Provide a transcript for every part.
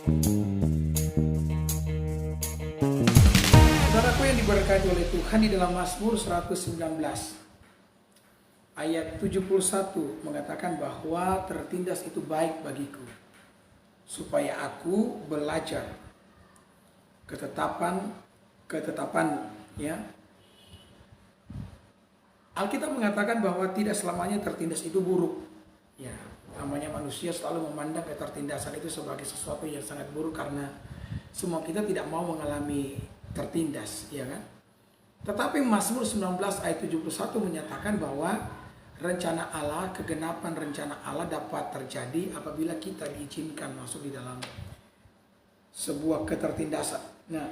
Saudaraku yang diberkati oleh Tuhan, di dalam Mazmur 119 ayat 71 mengatakan bahwa tertindas itu baik bagiku, supaya aku belajar ketetapan ya. Alkitab mengatakan bahwa tidak selamanya tertindas itu buruk. Ya, namanya manusia selalu memandang ketertindasan itu sebagai sesuatu yang sangat buruk, karena semua kita tidak mau mengalami tertindas, ya kan? Tetapi Mazmur 19 ayat 71 menyatakan bahwa rencana Allah, kegenapan rencana Allah dapat terjadi apabila kita diizinkan masuk di dalam sebuah ketertindasan. Nah,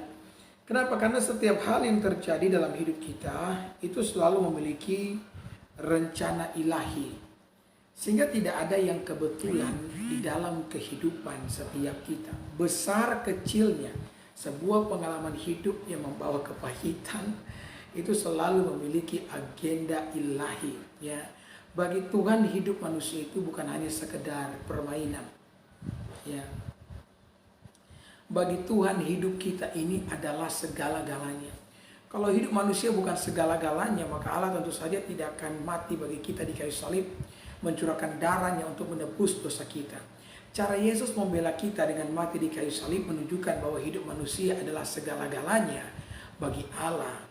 kenapa? Karena setiap hal yang terjadi dalam hidup kita itu selalu memiliki rencana ilahi. Sehingga tidak ada yang kebetulan di dalam kehidupan setiap kita. Besar kecilnya sebuah pengalaman hidup yang membawa kepahitan itu selalu memiliki agenda ilahi, ya. Bagi Tuhan, hidup manusia itu bukan hanya sekedar permainan, ya. Bagi Tuhan, hidup kita ini adalah segala-galanya. Kalau hidup manusia bukan segala-galanya, maka Allah tentu saja tidak akan mati bagi kita di kayu salib, mencurahkan darahnya untuk menebus dosa kita. Cara Yesus membela kita dengan mati di kayu salib menunjukkan bahwa hidup manusia adalah segala-galanya bagi Allah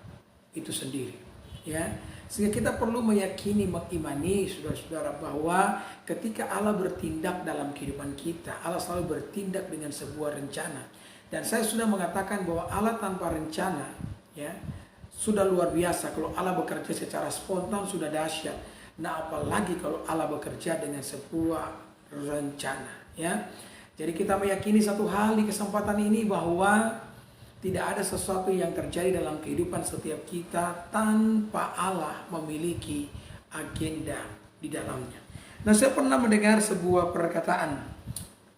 itu sendiri, ya. Sehingga kita perlu meyakini, mengimani saudara-saudara, bahwa ketika Allah bertindak dalam kehidupan kita, Allah selalu bertindak dengan sebuah rencana. Dan saya sudah mengatakan bahwa Allah tanpa rencana, ya, sudah luar biasa. Kalau Allah bekerja secara spontan sudah dahsyat. Nah, apalagi kalau Allah bekerja dengan sebuah rencana, ya. Jadi kita meyakini satu hal di kesempatan ini, bahwa tidak ada sesuatu yang terjadi dalam kehidupan setiap kita tanpa Allah memiliki agenda di dalamnya. Nah, saya pernah mendengar sebuah perkataan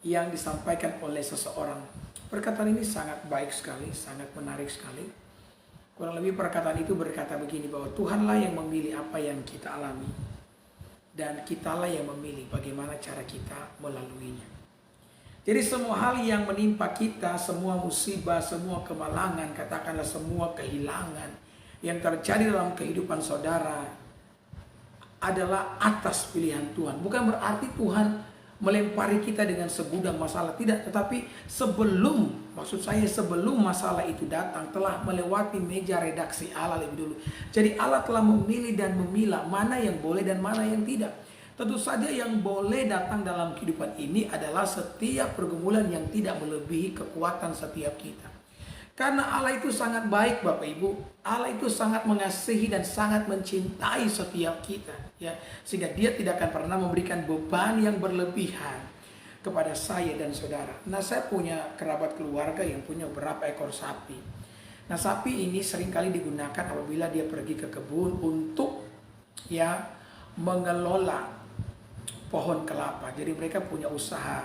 yang disampaikan oleh seseorang. Perkataan ini sangat baik sekali, sangat menarik sekali. Kurang lebih perkataan itu berkata begini, bahwa Tuhanlah yang memilih apa yang kita alami, dan kitalah yang memilih bagaimana cara kita melaluinya. Jadi semua hal yang menimpa kita, semua musibah, semua kemalangan, katakanlah semua kehilangan yang terjadi dalam kehidupan saudara adalah atas pilihan Tuhan. Bukan berarti Tuhan melempari kita dengan segudang masalah, tidak. Tetapi sebelum masalah itu datang, telah melewati meja redaksi Allah lebih dulu. Jadi Allah telah memilih dan memilah mana yang boleh dan mana yang tidak. Tentu saja yang boleh datang dalam kehidupan ini adalah setiap pergumulan yang tidak melebihi kekuatan setiap kita. Karena Allah itu sangat baik, Bapak Ibu. Allah itu sangat mengasihi dan sangat mencintai setiap kita, ya. Sehingga Dia tidak akan pernah memberikan beban yang berlebihan kepada saya dan saudara. Nah, saya punya kerabat keluarga yang punya beberapa ekor sapi. Nah, sapi ini seringkali digunakan apabila dia pergi ke kebun untuk, ya, mengelola pohon kelapa. Jadi mereka punya usaha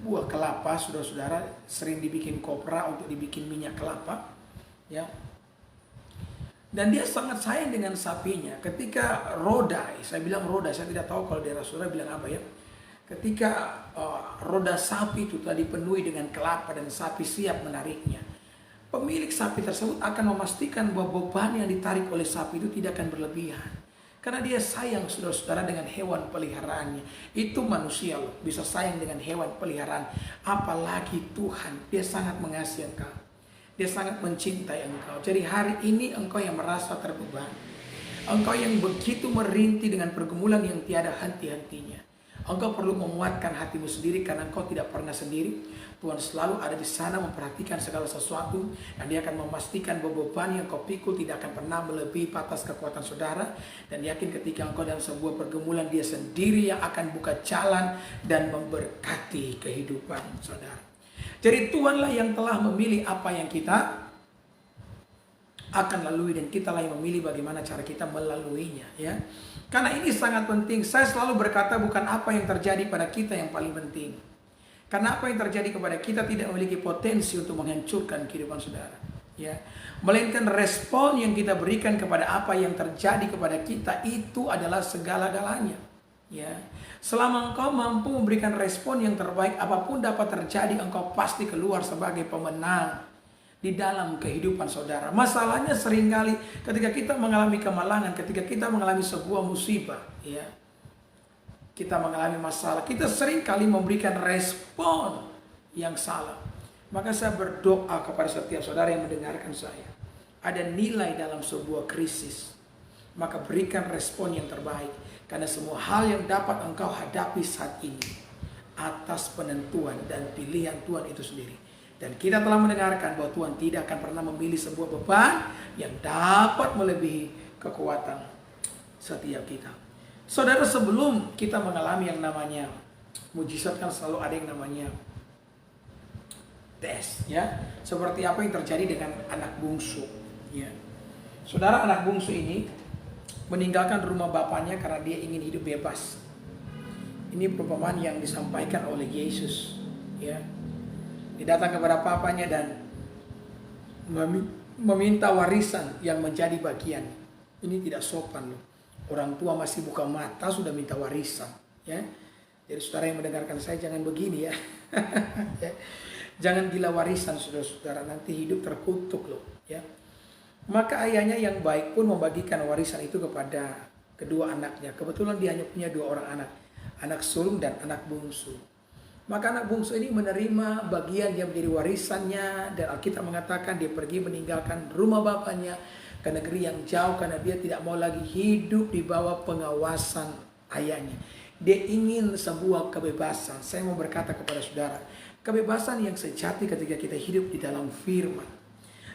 buah kelapa, saudara-saudara, sering dibikin kopra untuk dibikin minyak kelapa, ya. Dan dia sangat sayang dengan sapinya. Ketika roda, saya bilang roda, saya tidak tahu kalau daerah saudara bilang apa, ya. Ketika roda sapi itu tadi penuhi dengan kelapa dan sapi siap menariknya, pemilik sapi tersebut akan memastikan bahwa beban yang ditarik oleh sapi itu tidak akan berlebihan. Karena dia sayang, saudara-saudara, dengan hewan peliharaannya. Itu manusia loh, bisa sayang dengan hewan peliharaan. Apalagi Tuhan, Dia sangat mengasihi engkau. Dia sangat mencintai engkau. Jadi hari ini engkau yang merasa terbeban, engkau yang begitu merintih dengan pergumulan yang tiada henti-hentinya, engkau perlu menguatkan hatimu sendiri, karena engkau tidak pernah sendiri. Tuhan selalu ada di sana memperhatikan segala sesuatu, dan Dia akan memastikan bahwa beban yang kau pikul tidak akan pernah melebihi batas kekuatan saudara. Dan yakin ketika engkau dalam sebuah pergumulan, Dia sendiri yang akan buka jalan dan memberkati kehidupan saudara. Jadi Tuhanlah yang telah memilih apa yang kita akan lalui, dan kitalah yang memilih bagaimana cara kita melaluinya, ya. Karena ini sangat penting. Saya selalu berkata, bukan apa yang terjadi pada kita yang paling penting. Karena apa yang terjadi kepada kita tidak memiliki potensi untuk menghancurkan kehidupan saudara, ya. Melainkan respon yang kita berikan kepada apa yang terjadi kepada kita, itu adalah segala-galanya. Ya, selama engkau mampu memberikan respon yang terbaik, apapun dapat terjadi, engkau pasti keluar sebagai pemenang di dalam kehidupan saudara. Masalahnya seringkali ketika kita mengalami kemalangan, ketika kita mengalami sebuah musibah, ya, kita mengalami masalah, kita seringkali memberikan respon yang salah. Maka saya berdoa kepada setiap saudara yang mendengarkan saya. Ada nilai dalam sebuah krisis, maka berikan respon yang terbaik. Karena semua hal yang dapat engkau hadapi saat ini atas penentuan dan pilihan Tuhan itu sendiri. Dan kita telah mendengarkan bahwa Tuhan tidak akan pernah memilih sebuah beban yang dapat melebihi kekuatan setiap kita. Saudara, sebelum kita mengalami yang namanya mujizat, kan selalu ada yang namanya tes, ya. Seperti apa yang terjadi dengan anak bungsu, ya. Saudara, anak bungsu ini meninggalkan rumah bapaknya karena dia ingin hidup bebas. Ini perumpamaan yang disampaikan oleh Yesus, ya. Dia datang kepada papanya dan meminta warisan yang menjadi bagian. Ini tidak sopan loh. Orang tua masih buka mata sudah minta warisan, ya. Jadi saudara yang mendengarkan saya jangan begini, ya. Ya. Jangan gila warisan, saudara-saudara, nanti hidup terkutuk loh, ya. Maka ayahnya yang baik pun membagikan warisan itu kepada kedua anaknya. Kebetulan dia hanya punya 2 orang anak, anak sulung dan anak bungsu. Maka anak bungsu ini menerima bagian yang menjadi warisannya, dan Alkitab mengatakan dia pergi meninggalkan rumah bapaknya ke negeri yang jauh karena dia tidak mau lagi hidup di bawah pengawasan ayahnya. Dia ingin sebuah kebebasan. Saya mau berkata kepada saudara, kebebasan yang sejati ketika kita hidup di dalam firman.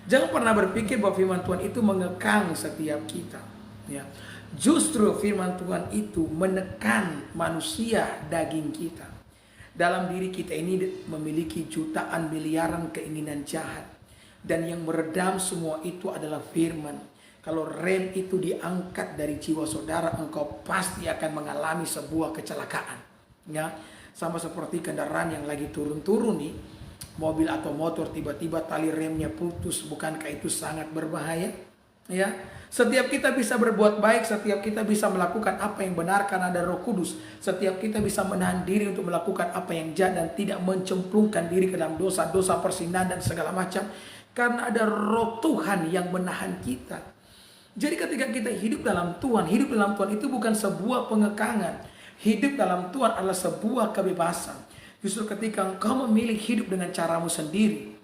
Jangan pernah berpikir bahwa firman Tuhan itu mengekang setiap kita, ya. Justru firman Tuhan itu menekan manusia daging kita. Dalam diri kita ini memiliki jutaan miliaran keinginan jahat, dan yang meredam semua itu adalah firman. Kalau rem itu diangkat dari jiwa saudara, engkau pasti akan mengalami sebuah kecelakaan, ya. Sama seperti kendaraan yang lagi turun-turun nih, mobil atau motor, tiba-tiba tali remnya putus, bukankah itu sangat berbahaya? Ya, setiap kita bisa berbuat baik, setiap kita bisa melakukan apa yang benar karena ada Roh Kudus. Setiap kita bisa menahan diri untuk melakukan apa yang jahat dan tidak mencemplungkan diri ke dalam dosa-dosa persinahan dan segala macam, karena ada Roh Tuhan yang menahan kita. Jadi ketika kita hidup dalam Tuhan, hidup dalam Tuhan itu bukan sebuah pengekangan. Hidup dalam Tuhan adalah sebuah kebebasan. Justru ketika engkau memilih hidup dengan caramu sendiri,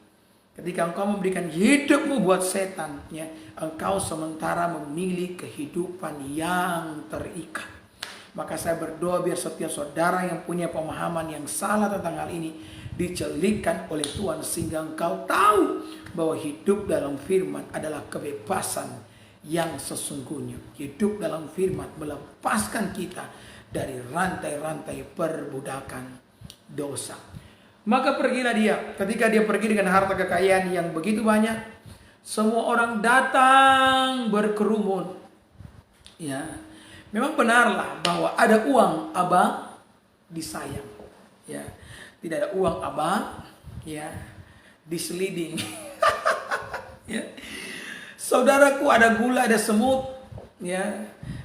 ketika engkau memberikan hidupmu buat setan, ya, engkau sementara memilih kehidupan yang terikat. Maka saya berdoa biar setiap saudara yang punya pemahaman yang salah tentang hal ini dicelikkan oleh Tuhan, sehingga engkau tahu bahwa hidup dalam firman adalah kebebasan yang sesungguhnya. Hidup dalam firman melepaskan kita dari rantai-rantai perbudakan dosa. Maka pergilah dia. Ketika dia pergi dengan harta kekayaan yang begitu banyak, semua orang datang berkerumun. Ya, memang benarlah bahwa ada uang abang disayang. Ya, tidak ada uang abang, ya, diseliding. Ya. Saudaraku, ada gula, ada semut, ya.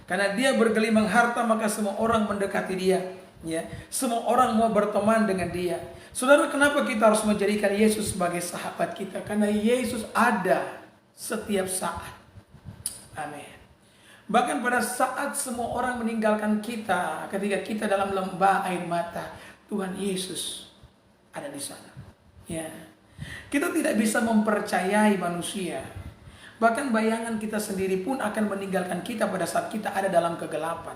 Karena dia bergelimang harta, maka semua orang mendekati dia. Ya, semua orang mau berteman dengan dia. Saudara, kenapa kita harus menjadikan Yesus sebagai sahabat kita? Karena Yesus ada setiap saat. Amin. Bahkan pada saat semua orang meninggalkan kita, ketika kita dalam lembah air mata, Tuhan Yesus ada di sana. Ya. Kita tidak bisa mempercayai manusia. Bahkan bayangan kita sendiri pun akan meninggalkan kita pada saat kita ada dalam kegelapan.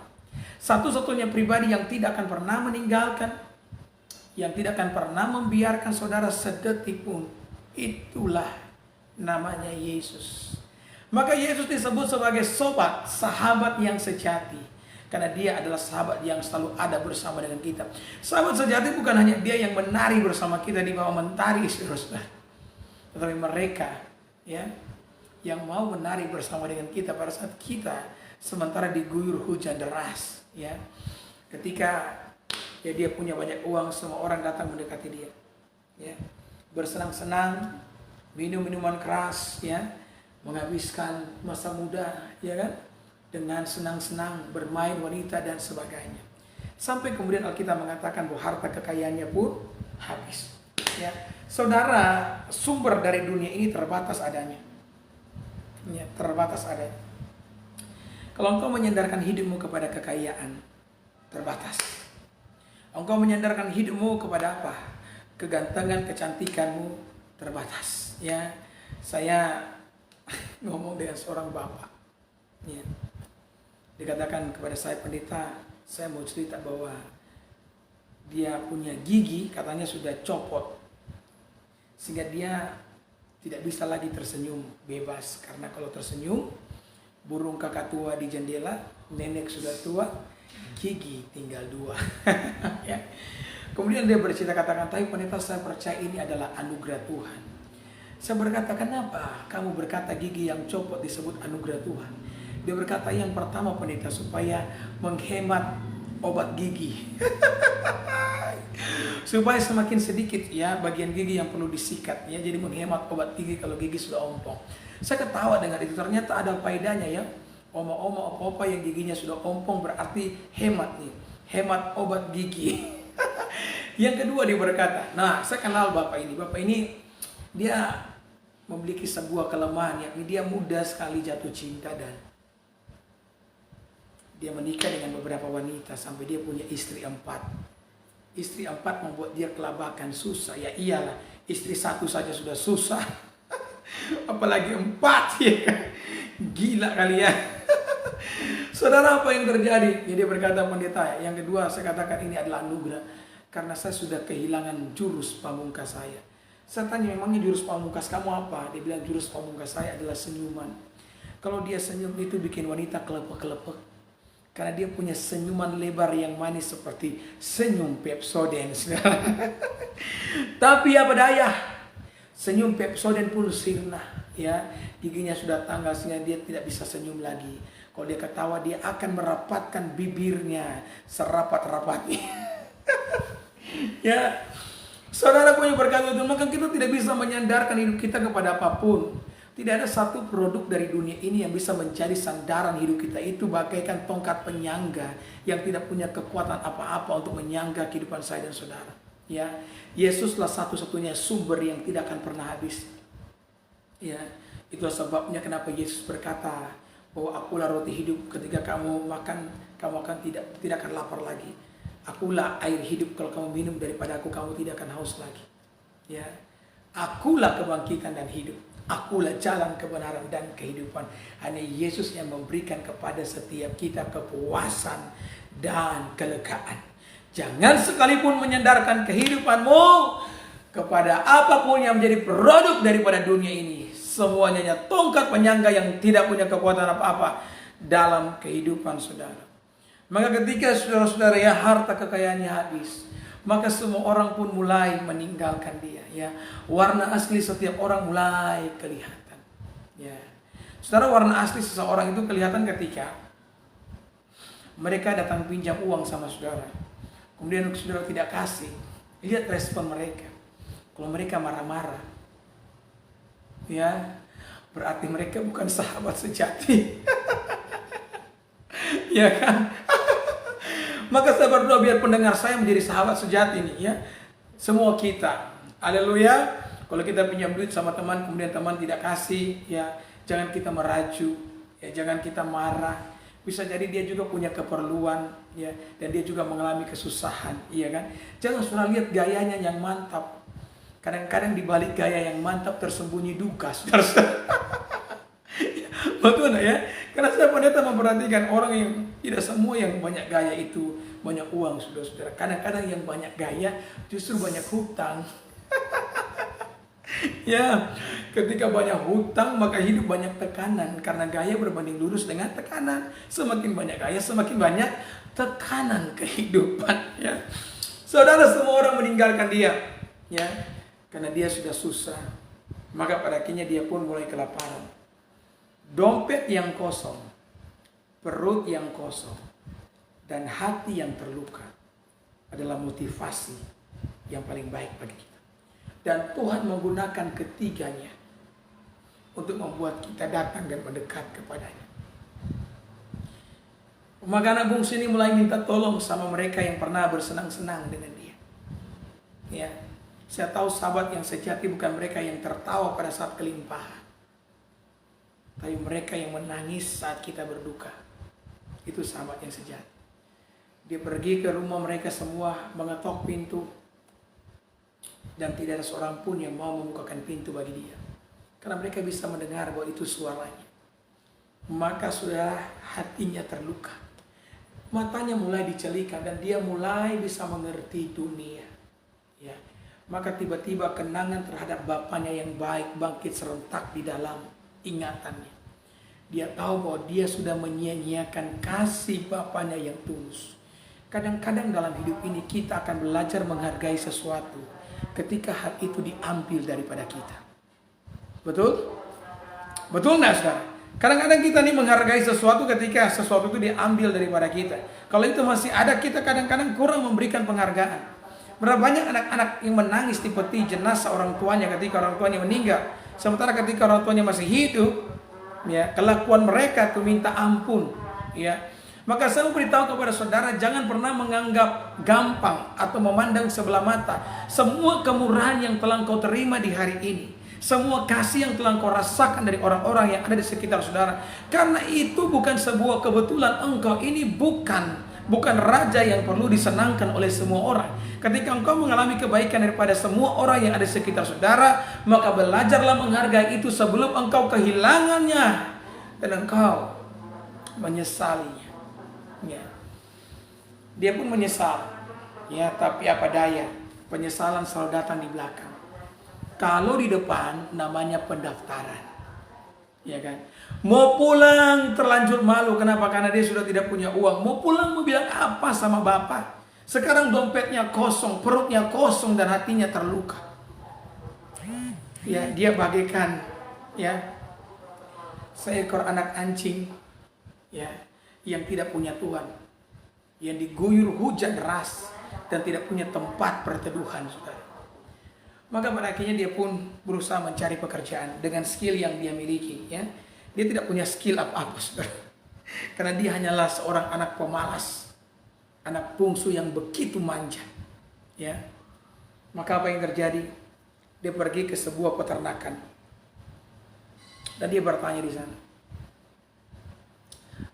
Satu-satunya pribadi yang tidak akan pernah meninggalkan, yang tidak akan pernah membiarkan saudara sedetik pun, itulah namanya Yesus. Maka Yesus disebut sebagai sobat, sahabat yang sejati. Karena dia adalah sahabat yang selalu ada bersama dengan kita. Sahabat sejati bukan hanya dia yang menari bersama kita di bawah mentari, saudara, tetapi mereka, ya, yang mau menari bersama dengan kita pada saat kita sementara diguyur hujan deras, ya. Ketika ya dia punya banyak uang, semua orang datang mendekati dia, ya, bersenang-senang, minum minuman keras, ya, menghabiskan masa muda, ya kan, dengan senang-senang bermain wanita dan sebagainya. Sampai kemudian Alkitab mengatakan bahwa harta kekayaannya pun habis. Ya, saudara, sumber dari dunia ini terbatas adanya. Ya, terbatas adanya. Kalau engkau menyandarkan hidupmu kepada kekayaan, terbatas. Engkau menyandarkan hidupmu kepada apa? Kegantengan, kecantikanmu, terbatas. Ya, saya ngomong dengan seorang bapak. Ya, dikatakan kepada saya, pendeta, saya mau cerita bahwa dia punya gigi, katanya sudah copot, sehingga dia tidak bisa lagi tersenyum bebas. Karena kalau tersenyum, burung kakak tua di jendela, nenek sudah tua, gigi tinggal 2. Ya. Kemudian dia bercerita, katakan, tapi pendeta, saya percaya ini adalah anugerah Tuhan. Saya berkata, kenapa kamu berkata gigi yang copot disebut anugerah Tuhan? Dia berkata, yang pertama pendeta, supaya menghemat obat gigi. Supaya semakin sedikit ya bagian gigi yang perlu disikat ya, jadi menghemat obat gigi kalau gigi sudah ompong. Saya ketawa dengan itu, ternyata ada faedahnya ya. Oma-oma, opa-opa yang giginya sudah ompong berarti hemat nih, hemat obat gigi. Yang kedua dia berkata, nah saya kenal bapak ini dia memiliki sebuah kelemahan, yakni dia mudah sekali jatuh cinta dan dia menikah dengan beberapa wanita sampai dia punya istri 4. Istri 4 membuat dia kelabakan, susah. Ya iyalah, istri 1 saja sudah susah. Apalagi 4 ya. Gila kali ya. Saudara, apa yang terjadi? Jadi berkata pendeta, yang kedua saya katakan ini adalah anugerah. Karena saya sudah kehilangan jurus pamungkas saya. Saya tanya, memangnya jurus pamungkas kamu apa? Dia bilang, jurus pamungkas saya adalah senyuman. Kalau dia senyum itu bikin wanita kelepek-kelepek. Karena dia punya senyuman lebar yang manis seperti senyum Pepsodent. Tapi apa daya, senyum Pepsodent pun sirna. Ya, giginya sudah tanggal sehingga dia tidak bisa senyum lagi. Kalau dia ketawa, dia akan merapatkan bibirnya serapat-rapatnya. Ya, saudara punya berkata itu, maka kita tidak bisa menyandarkan hidup kita kepada apapun. Tidak ada satu produk dari dunia ini yang bisa menjadi sandaran hidup kita. Itu bagaikan tongkat penyangga yang tidak punya kekuatan apa-apa untuk menyangga kehidupan saya dan saudara. Ya, Yesuslah satu-satunya sumber yang tidak akan pernah habis. Ya, itulah sebabnya kenapa Yesus berkata bahwa akulah roti hidup. Ketika kamu makan, kamu akan tidak akan lapar lagi. Akulah air hidup, kalau kamu minum daripada aku, kamu tidak akan haus lagi. Ya, akulah kebangkitan dan hidup. Akulah jalan kebenaran dan kehidupan. Hanya Yesus yang memberikan kepada setiap kita kepuasan dan kelegaan. Jangan sekalipun menyandarkan kehidupanmu kepada apapun yang menjadi produk daripada dunia ini. Semuanya hanya tongkat penyangga yang tidak punya kekuatan apa-apa dalam kehidupan saudara. Maka ketika saudara-saudara ya harta kekayaannya habis, maka semua orang pun mulai meninggalkan dia. Ya, warna asli setiap orang mulai kelihatan. Ya, saudara, warna asli seseorang itu kelihatan ketika mereka datang pinjam uang sama saudara. Kemudian saudara tidak kasih, lihat respon mereka. Kalau mereka marah-marah, ya, berarti mereka bukan sahabat sejati. Ya kan? Maka saya berdoa biar pendengar saya menjadi sahabat sejati nih ya. Semua kita. Haleluya. Kalau kita pinjam duit sama teman, kemudian teman tidak kasih, ya jangan kita meracu, ya jangan kita marah. Bisa jadi dia juga punya keperluan, ya, dan dia juga mengalami kesusahan, iya kan? Jangan sudah lihat gayanya yang mantap. Kadang-kadang di balik gaya yang mantap tersembunyi duka. Betul ya? Karena saya pendeta memperhatikan orang yang tidak semua yang banyak gaya itu banyak uang, saudara-saudara. Kadang-kadang yang banyak gaya justru banyak hutang. Ya, ketika banyak hutang maka hidup banyak tekanan. Karena gaya berbanding lurus dengan tekanan. Semakin banyak gaya, semakin banyak tekanan kehidupan. Ya, saudara, semua orang meninggalkan dia. Ya, karena dia sudah susah. Maka pada akhirnya dia pun mulai kelaparan. Dompet yang kosong, perut yang kosong, dan hati yang terluka adalah motivasi yang paling baik bagi kita. Dan Tuhan menggunakan ketiganya untuk membuat kita datang dan mendekat kepadanya. Maka anak bungsu ini mulai minta tolong sama mereka yang pernah bersenang-senang dengan dia. Ya, saya tahu sahabat yang sejati bukan mereka yang tertawa pada saat kelimpahan, tapi mereka yang menangis saat kita berduka. Itu sahabat yang sejati. Dia pergi ke rumah mereka semua, mengetok pintu, dan tidak ada seorang pun yang mau membukakan pintu bagi dia, karena mereka bisa mendengar bahwa itu suaranya. Maka sudah hatinya terluka, matanya mulai dicelikan, dan dia mulai bisa mengerti dunia. Ya, maka tiba-tiba kenangan terhadap bapaknya yang baik bangkit serentak di dalam ingatannya. Dia tahu bahwa dia sudah menyia-nyiakan kasih bapaknya yang tulus. Kadang-kadang dalam hidup ini kita akan belajar menghargai sesuatu ketika hal itu diambil daripada kita. Betul? Betul nggak, saudara? Kadang-kadang kita nih menghargai sesuatu ketika sesuatu itu diambil daripada kita. Kalau itu masih ada, kita kadang-kadang kurang memberikan penghargaan. Berapa banyak anak-anak yang menangis di peti jenazah orang tuanya ketika orang tuanya meninggal, sementara ketika orang tuanya masih hidup, ya, kelakuan mereka tuh minta ampun, ya. Maka saya mau beritahu kepada saudara, jangan pernah menganggap gampang atau memandang sebelah mata semua kemurahan yang telah engkau terima di hari ini, semua kasih yang telah engkau rasakan dari orang-orang yang ada di sekitar saudara. Karena itu bukan sebuah kebetulan, engkau ini bukan raja yang perlu disenangkan oleh semua orang. Ketika engkau mengalami kebaikan daripada semua orang yang ada di sekitar saudara, maka belajarlah menghargai itu sebelum engkau kehilangannya dan engkau menyesalinya. Ya. Dia pun menyesal. Ya, tapi apa daya, penyesalan selalu datang di belakang. Kalau di depan namanya pendaftaran. Ya kan? Mau pulang terlanjur malu. Kenapa? Karena dia sudah tidak punya uang. Mau pulang mau bilang apa sama bapak? Sekarang dompetnya kosong, perutnya kosong, dan hatinya terluka. Ya, dia bagaikan, ya, seekor anak anjing, ya, yang tidak punya Tuhan, yang diguyur hujan deras dan tidak punya tempat perteduhan, saudara. Maka pada akhirnya dia pun berusaha mencari pekerjaan dengan skill yang dia miliki, ya. Dia tidak punya skill apa-apa, saudara. Karena dia hanyalah seorang anak pemalas, anak bungsu yang begitu manja, ya. Maka apa yang terjadi? Dia pergi ke sebuah peternakan dan dia bertanya di sana,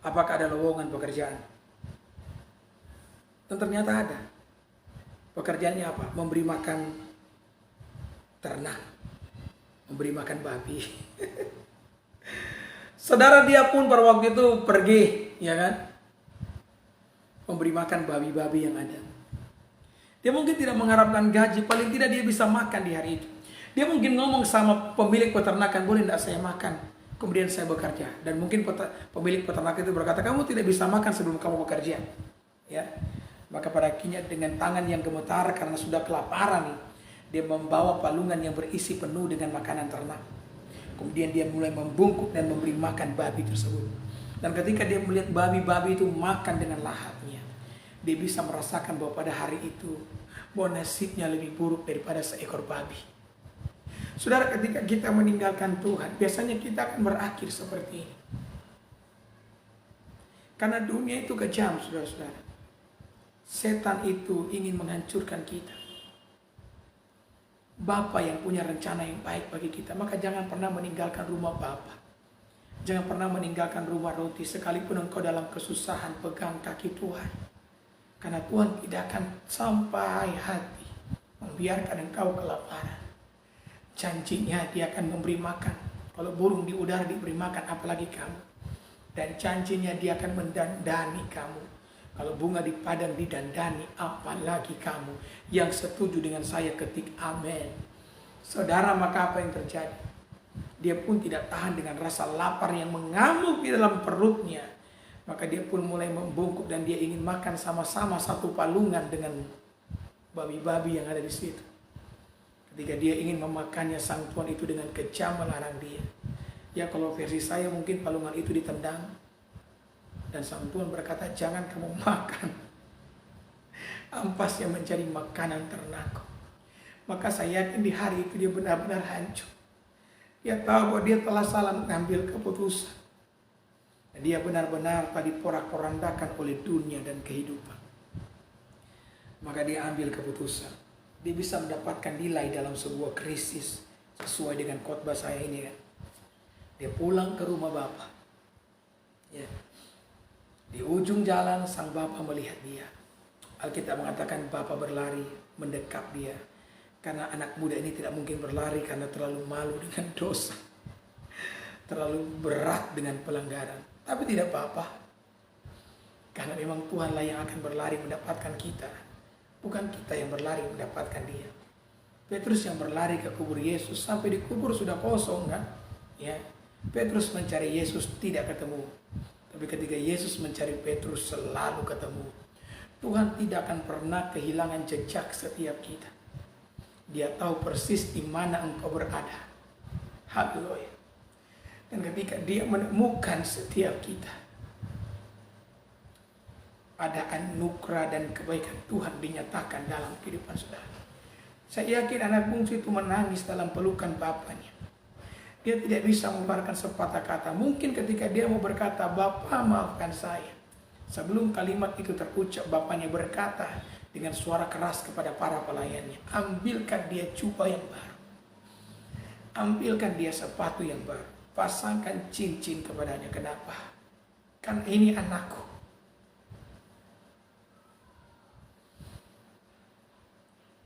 apakah ada lowongan pekerjaan? Dan ternyata ada. Pekerjaannya apa? Memberi makan ternak, memberi makan babi. Saudara, dia pun pada waktu itu pergi, ya kan, memberi makan babi-babi yang ada. Dia mungkin tidak mengharapkan gaji, paling tidak dia bisa makan di hari itu. Dia mungkin ngomong sama pemilik peternakan, boleh tidak saya makan, kemudian saya bekerja. Dan mungkin pemilik peternakan itu berkata, kamu tidak bisa makan sebelum kamu bekerja, ya. Maka pada akhirnya dengan tangan yang gemetar karena sudah kelaparan nih, dia membawa palungan yang berisi penuh dengan makanan ternak. Kemudian dia mulai membungkuk dan memberi makan babi tersebut. Dan ketika dia melihat babi-babi itu makan dengan lahapnya, dia bisa merasakan bahwa pada hari itu bahwa nasibnya lebih buruk daripada seekor babi. Saudara, ketika kita meninggalkan Tuhan, biasanya kita akan berakhir seperti ini. Karena dunia itu kejam, saudara-saudara. Setan itu ingin menghancurkan kita. Bapa yang punya rencana yang baik bagi kita, maka jangan pernah meninggalkan rumah Bapa. Jangan pernah meninggalkan rumah roti, sekalipun engkau dalam kesusahan, pegang kaki Tuhan. Karena Tuhan tidak akan sampai hati membiarkan engkau kelaparan. Janjinya dia akan memberi makan. Kalau burung di udara diberi makan, apalagi kamu. Dan janjinya dia akan mendandani kamu. Kalau bunga di padang didandani, apalagi kamu. Yang setuju dengan saya ketik amin. Saudara, maka apa yang terjadi? Dia pun tidak tahan dengan rasa lapar yang mengamuk di dalam perutnya. Maka dia pun mulai membungkuk dan dia ingin makan sama-sama satu palungan dengan babi-babi yang ada di situ. Ketika dia ingin memakannya, sang tuan itu dengan kejam melarang dia. Ya, kalau versi saya mungkin palungan itu ditendang. Dan sang tuan berkata, jangan kamu makan. Ampas yang menjadi makanan ternakku. Maka saya yakin di hari itu dia benar-benar hancur. Dia tahu bahwa dia telah salah mengambil keputusan. Dia benar-benar tadi porak-porandakan oleh dunia dan kehidupan. Maka dia ambil keputusan. Dia bisa mendapatkan nilai dalam sebuah krisis. Sesuai dengan khotbah saya ini kan. Dia pulang ke rumah Bapa. Ya. Di ujung jalan sang Bapa melihat dia. Alkitab mengatakan Bapa berlari mendekap dia. Karena anak muda ini tidak mungkin berlari karena terlalu malu dengan dosa. Terlalu berat dengan pelanggaran. Tapi tidak apa-apa. Karena memang Tuhanlah yang akan berlari mendapatkan kita. Bukan kita yang berlari mendapatkan dia. Petrus yang berlari ke kubur Yesus sampai di kubur sudah kosong kan? Ya. Petrus mencari Yesus tidak ketemu. Tapi ketika Yesus mencari Petrus selalu ketemu. Tuhan tidak akan pernah kehilangan jejak setiap kita. Dia tahu persis di mana engkau berada. Haleluya. Dan ketika dia menemukan setiap kita, ada anugerah dan kebaikan Tuhan dinyatakan dalam kehidupan saudara. Saya yakin anak bungsu itu menangis dalam pelukan bapaknya. Dia tidak bisa mengeluarkan sepatah kata. Mungkin ketika dia mau berkata, "Bapa, maafkan saya." Sebelum kalimat itu terucap, bapaknya berkata dengan suara keras kepada para pelayannya, "Ambilkan dia jubah yang baru. Ambilkan dia sepatu yang baru. Pasangkan cincin kepadanya." Kenapa? Kan ini anakku.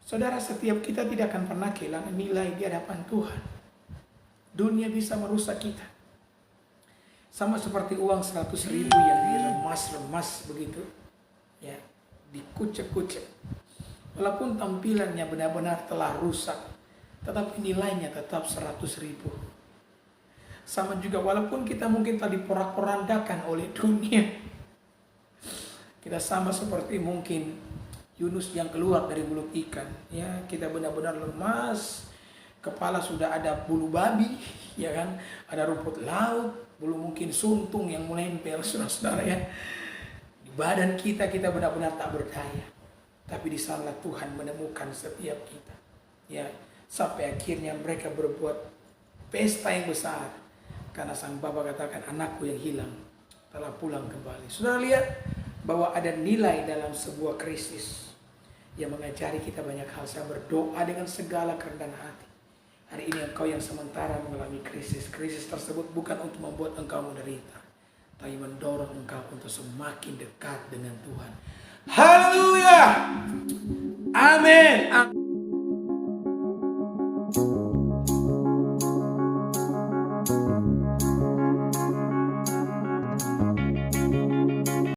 Saudara, setiap kita tidak akan pernah kehilangan nilai di hadapan Tuhan. Dunia bisa merusak kita. Sama seperti uang 100.000 yang diremas-remas begitu. Ya, dikucek-kucek. Walaupun tampilannya benar-benar telah rusak, tetapi nilainya tetap 100.000. Sama juga walaupun kita mungkin tadi porak-porandakan oleh dunia. Kita sama seperti mungkin Yunus yang keluar dari mulut ikan. Ya, kita benar-benar lemas. Kepala sudah ada bulu babi, ya kan? Ada rumput laut, belum mungkin suntung yang menempel, saudara-saudara ya. Di badan kita benar-benar tak berdaya. Tapi di sana Tuhan menemukan setiap kita. Ya, sampai akhirnya mereka berbuat pesta yang besar. Karena sang Bapa katakan, "Anakku yang hilang telah pulang kembali." Saudara lihat bahwa ada nilai dalam sebuah krisis yang mengajari kita banyak hal. Saya berdoa dengan segala kerendahan hati. Hari ini engkau yang sementara mengalami krisis. Krisis tersebut bukan untuk membuat engkau menderita, tapi mendorong engkau untuk semakin dekat dengan Tuhan.